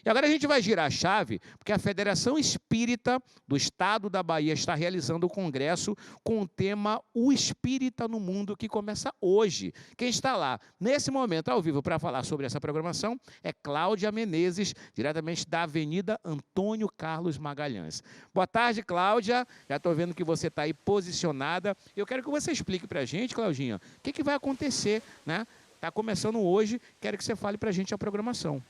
E agora a gente vai girar a chave, porque a Federação Espírita do Estado da Bahia está realizando o congresso com o tema O Espírita no Mundo, que começa hoje. Quem está lá, nesse momento, ao vivo, para falar sobre essa programação, é Cláudia Menezes, diretamente da Avenida Antônio Carlos Magalhães. Boa tarde, Cláudia. Já estou vendo que você está aí posicionada. Eu quero que você explique para a gente, Claudinha, o que vai acontecer, né? Está começando hoje, quero que você fale para a gente a programação.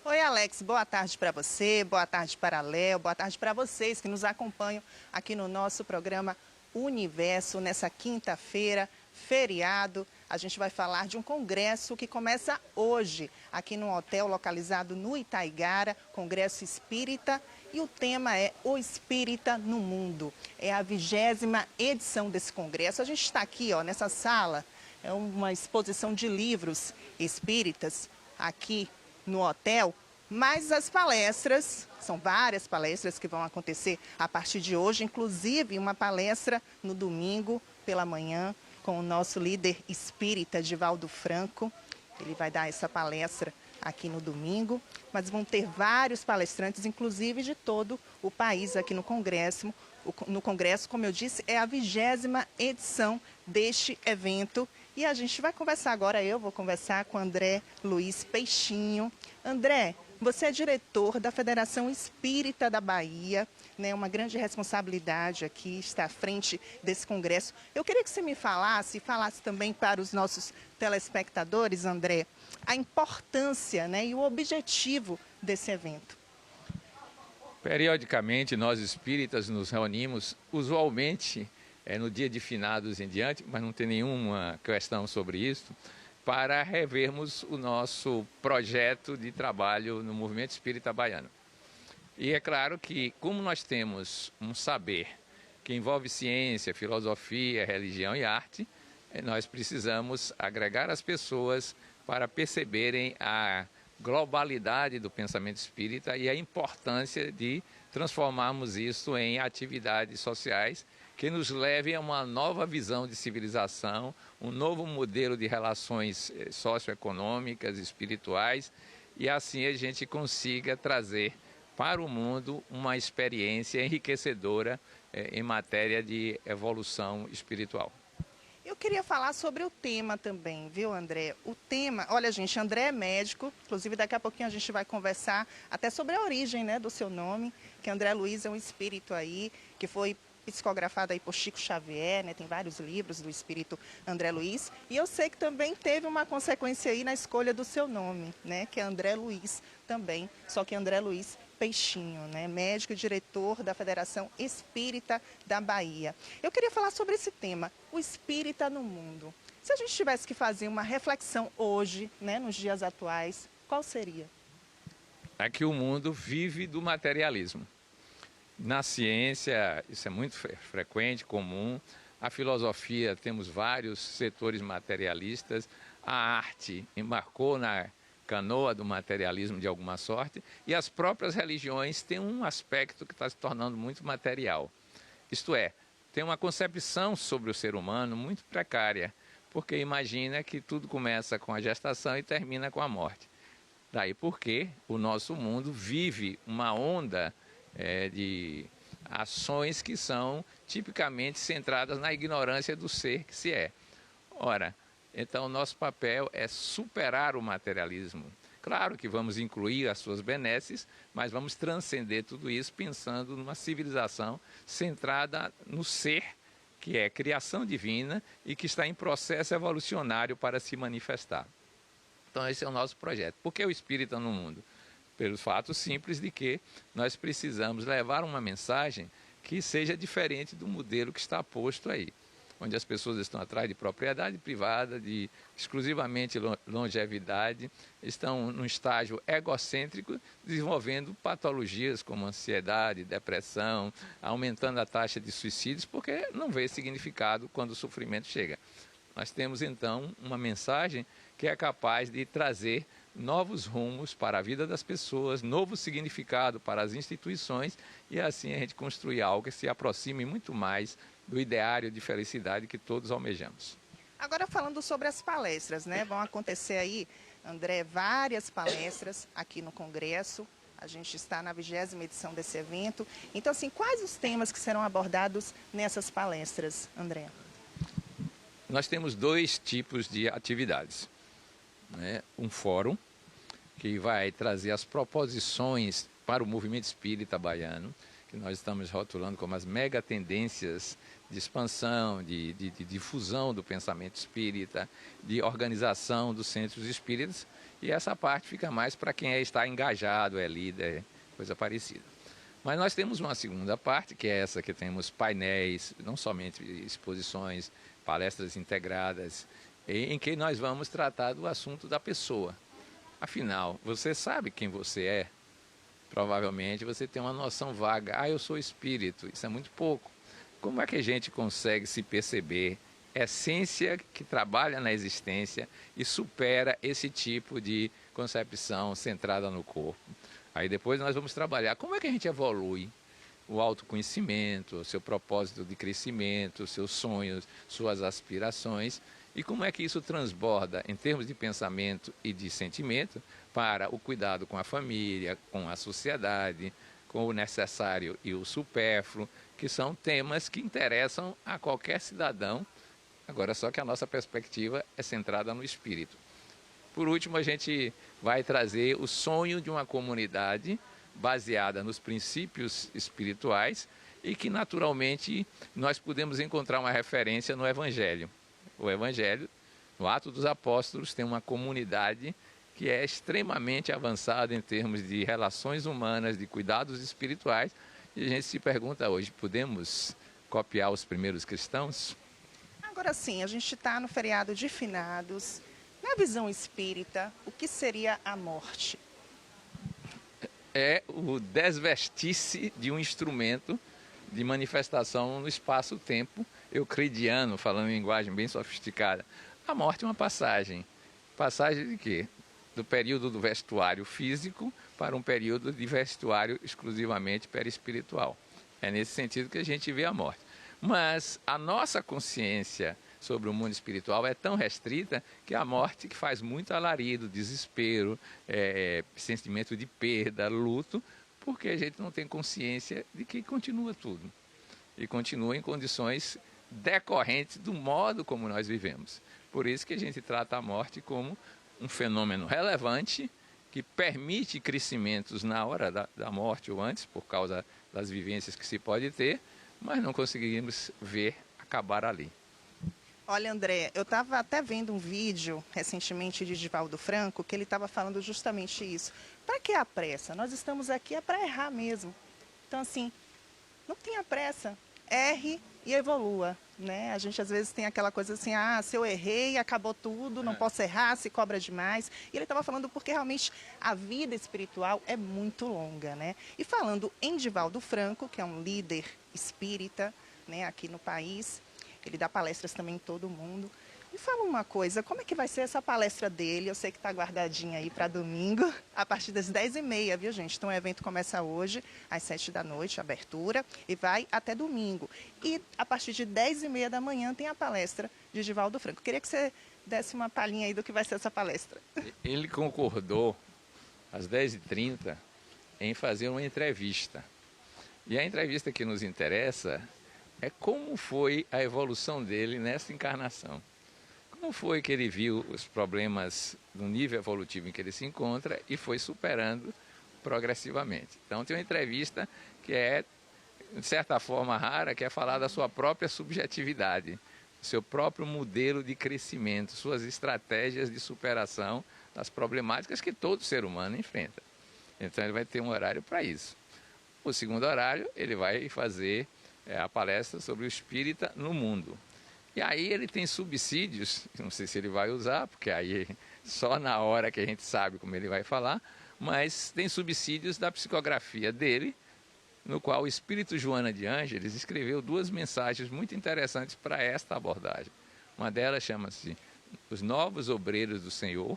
Oi, Alex, boa tarde para você, boa tarde para Léo, boa tarde para vocês que nos acompanham aqui no nosso programa Universo, nessa quinta-feira, feriado. A gente vai falar de um congresso que começa hoje, aqui num hotel localizado no Itaigara, Congresso Espírita, e o tema é O Espírita no Mundo. É a 20ª edição desse congresso. A gente está aqui, ó, nessa sala, é uma exposição de livros espíritas aqui no hotel, mas as palestras, são várias palestras que vão acontecer a partir de hoje, inclusive uma palestra no domingo pela manhã com o nosso líder espírita, Divaldo Franco. Ele vai dar essa palestra aqui no domingo, mas vão ter vários palestrantes, inclusive de todo o país aqui no Congresso. No Congresso, como eu disse, é a 20ª edição deste evento. E a gente vai conversar agora, eu vou conversar com André Luiz Peixinho. André, você é diretor da Federação Espírita da Bahia, né? Uma grande responsabilidade aqui, estar à frente desse congresso. Eu queria que você me falasse também para os nossos telespectadores, André, a importância, né, e o objetivo desse evento. Periodicamente, nós espíritas nos reunimos, usualmente no dia de finados em diante, mas não tem nenhuma questão sobre isso, para revermos o nosso projeto de trabalho no movimento espírita baiano. E é claro que, como nós temos um saber que envolve ciência, filosofia, religião e arte, nós precisamos agregar as pessoas para perceberem a globalidade do pensamento espírita e a importância de transformarmos isso em atividades sociais que nos levem a uma nova visão de civilização, um novo modelo de relações socioeconômicas, espirituais, e assim a gente consiga trazer para o mundo uma experiência enriquecedora em matéria de evolução espiritual. Eu queria falar sobre o tema também, viu, André? O tema, olha, gente, André é médico, inclusive daqui a pouquinho a gente vai conversar até sobre a origem, né, do seu nome, que André Luiz é um espírito aí, que foi psicografado aí por Chico Xavier, né? Tem vários livros do espírito André Luiz, e eu sei que também teve uma consequência aí na escolha do seu nome, né, que é André Luiz também, só que André Luiz Peixinho, né, médico e diretor da Federação Espírita da Bahia. Eu queria falar sobre esse tema, o espírita no mundo. Se a gente tivesse que fazer uma reflexão hoje, né, nos dias atuais, qual seria? É que o mundo vive do materialismo. Na ciência, isso é muito frequente, comum. A filosofia, temos vários setores materialistas. A arte embarcou na canoa do materialismo de alguma sorte. E as próprias religiões têm um aspecto que está se tornando muito material. Isto é, tem uma concepção sobre o ser humano muito precária, porque imagina que tudo começa com a gestação e termina com a morte. Daí porque o nosso mundo vive uma onda de ações que são tipicamente centradas na ignorância do ser que se é. Ora, então nosso papel é superar o materialismo. Claro que vamos incluir as suas benesses, mas vamos transcender tudo isso pensando numa civilização centrada no ser, que é criação divina e que está em processo evolucionário para se manifestar. Então esse é o nosso projeto. Por que o espírita no mundo? Pelo fato simples de que nós precisamos levar uma mensagem que seja diferente do modelo que está posto aí, onde as pessoas estão atrás de propriedade privada, de exclusivamente longevidade, estão num estágio egocêntrico, desenvolvendo patologias como ansiedade, depressão, aumentando a taxa de suicídios, porque não vê significado quando o sofrimento chega. Nós temos então uma mensagem que é capaz de trazer novos rumos para a vida das pessoas, novo significado para as instituições e assim a gente construir algo que se aproxime muito mais do ideário de felicidade que todos almejamos. Agora falando sobre as palestras, né? Vão acontecer aí André, várias palestras aqui no Congresso. A gente está na 20ª edição desse evento. Então, assim, quais os temas que serão abordados nessas palestras, André? Nós temos 2 tipos de atividades, né? Um fórum, que vai trazer as proposições para o movimento espírita baiano, que nós estamos rotulando como as mega tendências de expansão, de difusão do pensamento espírita, de organização dos centros espíritas, e essa parte fica mais para quem está engajado, é líder, coisa parecida. Mas nós temos uma segunda parte, que é essa que temos painéis, não somente exposições, palestras integradas, em que nós vamos tratar do assunto da pessoa. Afinal, você sabe quem você é? Provavelmente você tem uma noção vaga. Eu sou espírito. Isso é muito pouco. Como é que a gente consegue se perceber essência que trabalha na existência e supera esse tipo de concepção centrada no corpo? Aí depois nós vamos trabalhar como é que a gente evolui o autoconhecimento, o seu propósito de crescimento, os seus sonhos, suas aspirações, e como é que isso transborda em termos de pensamento e de sentimento para o cuidado com a família, com a sociedade, com o necessário e o supérfluo, que são temas que interessam a qualquer cidadão, agora só que a nossa perspectiva é centrada no espírito. Por último, a gente vai trazer o sonho de uma comunidade baseada nos princípios espirituais e que naturalmente nós podemos encontrar uma referência no Evangelho. O Evangelho, no Atos dos Apóstolos, tem uma comunidade que é extremamente avançada em termos de relações humanas, de cuidados espirituais, e a gente se pergunta hoje, podemos copiar os primeiros cristãos? Agora sim, a gente está no feriado de finados. Na visão espírita, o que seria a morte? É o desvestir-se de um instrumento de manifestação no espaço-tempo euclidiano, falando em linguagem bem sofisticada. A morte é uma passagem. Passagem de quê? Do período do vestuário físico para um período de vestuário exclusivamente perispiritual. É nesse sentido que a gente vê a morte. Mas a nossa consciência sobre o mundo espiritual é tão restrita que a morte que faz muito alarido, desespero, sentimento de perda, luto, porque a gente não tem consciência de que continua tudo. E continua em condições decorrentes do modo como nós vivemos. Por isso que a gente trata a morte como um fenômeno relevante que permite crescimentos na hora da morte ou antes, por causa das vivências que se pode ter, mas não conseguimos ver acabar ali. Olha, André, eu estava até vendo um vídeo recentemente de Divaldo Franco, que ele estava falando justamente isso. Para que a pressa? Nós estamos aqui para errar mesmo. Então, assim, não tenha pressa. Erre e evolua, né? A gente às vezes tem aquela coisa assim, se eu errei, acabou tudo, não posso errar, se cobra demais. E ele estava falando porque realmente a vida espiritual é muito longa, né? E falando em Divaldo Franco, que é um líder espírita, né, aqui no país, ele dá palestras também em todo o mundo. Me fala uma coisa, como é que vai ser essa palestra dele? Eu sei que está guardadinha aí para domingo, a partir das 10h30, viu, gente? Então, o evento começa hoje, às 7h, abertura, e vai até domingo. E, a partir de 10h30 da manhã, tem a palestra de Divaldo Franco. Queria que você desse uma palhinha aí do que vai ser essa palestra. Ele concordou, às 10h30, em fazer uma entrevista. E a entrevista que nos interessa é como foi a evolução dele nessa encarnação. Como foi que ele viu os problemas do nível evolutivo em que ele se encontra e foi superando progressivamente. Então tem uma entrevista que é, de certa forma, rara, que é falar da sua própria subjetividade, seu próprio modelo de crescimento, suas estratégias de superação das problemáticas que todo ser humano enfrenta. Então ele vai ter um horário para isso. O segundo horário, ele vai fazer a palestra sobre o espírita no mundo. E aí ele tem subsídios, não sei se ele vai usar, porque aí só na hora que a gente sabe como ele vai falar, mas tem subsídios da psicografia dele, no qual o espírito Joana de Ângeles escreveu 2 mensagens muito interessantes para esta abordagem. Uma delas chama-se Os Novos Obreiros do Senhor,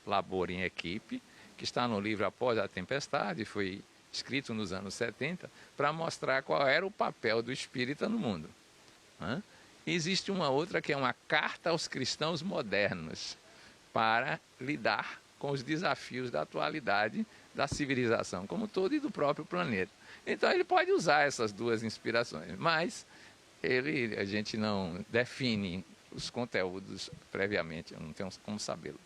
Labor em Equipe, que está no livro Após a Tempestade, foi escrito nos anos 70, para mostrar qual era o papel do espírita no mundo. Existe uma outra que é uma carta aos cristãos modernos, para lidar com os desafios da atualidade, da civilização como um todo e do próprio planeta. Então ele pode usar essas duas inspirações, mas a gente não define os conteúdos previamente, não temos como sabê-lo.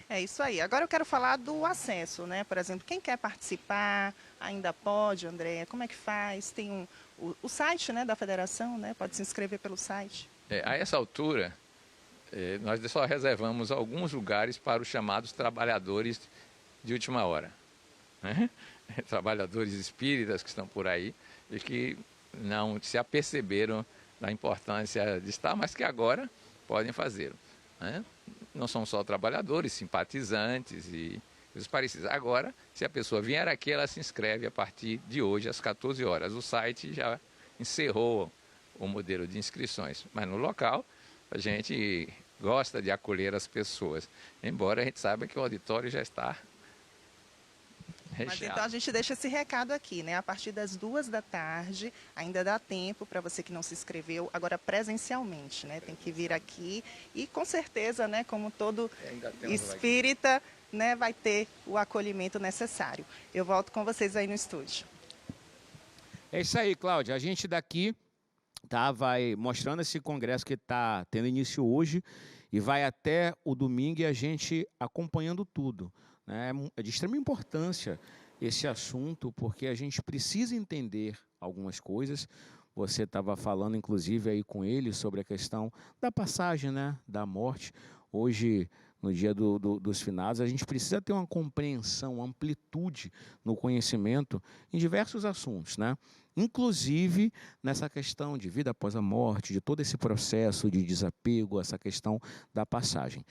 É isso aí. Agora eu quero falar do acesso, né? Por exemplo, quem quer participar, ainda pode, Andréia? Como é que faz? Tem o site, né, da federação, né? Pode se inscrever pelo site. A essa altura, nós só reservamos alguns lugares para os chamados trabalhadores de última hora, né? Trabalhadores espíritas que estão por aí e que não se aperceberam da importância de estar, mas que agora podem fazê-lo, né? Não são só trabalhadores, simpatizantes e coisas parecidas. Agora, se a pessoa vier aqui, ela se inscreve a partir de hoje, às 14 horas. O site já encerrou o modelo de inscrições, mas no local a gente gosta de acolher as pessoas, embora a gente saiba que o auditório já está recheado. Mas então a gente deixa esse recado aqui, né? A partir das 2 da tarde, ainda dá tempo para você que não se inscreveu, agora presencialmente, né? Tem que vir aqui e com certeza, né, como todo espírita, né, vai ter o acolhimento necessário. Eu volto com vocês aí no estúdio. É isso aí, Cláudia. A gente daqui vai mostrando esse congresso que está tendo início hoje e vai até o domingo e a gente acompanhando tudo, né? É de extrema importância esse assunto, porque a gente precisa entender algumas coisas. Você estava falando, inclusive, aí com ele sobre a questão da passagem, né, da morte. Hoje, no dia dos finados, a gente precisa ter uma compreensão, uma amplitude no conhecimento em diversos assuntos, né? Inclusive nessa questão de vida após a morte, de todo esse processo de desapego, essa questão da passagem.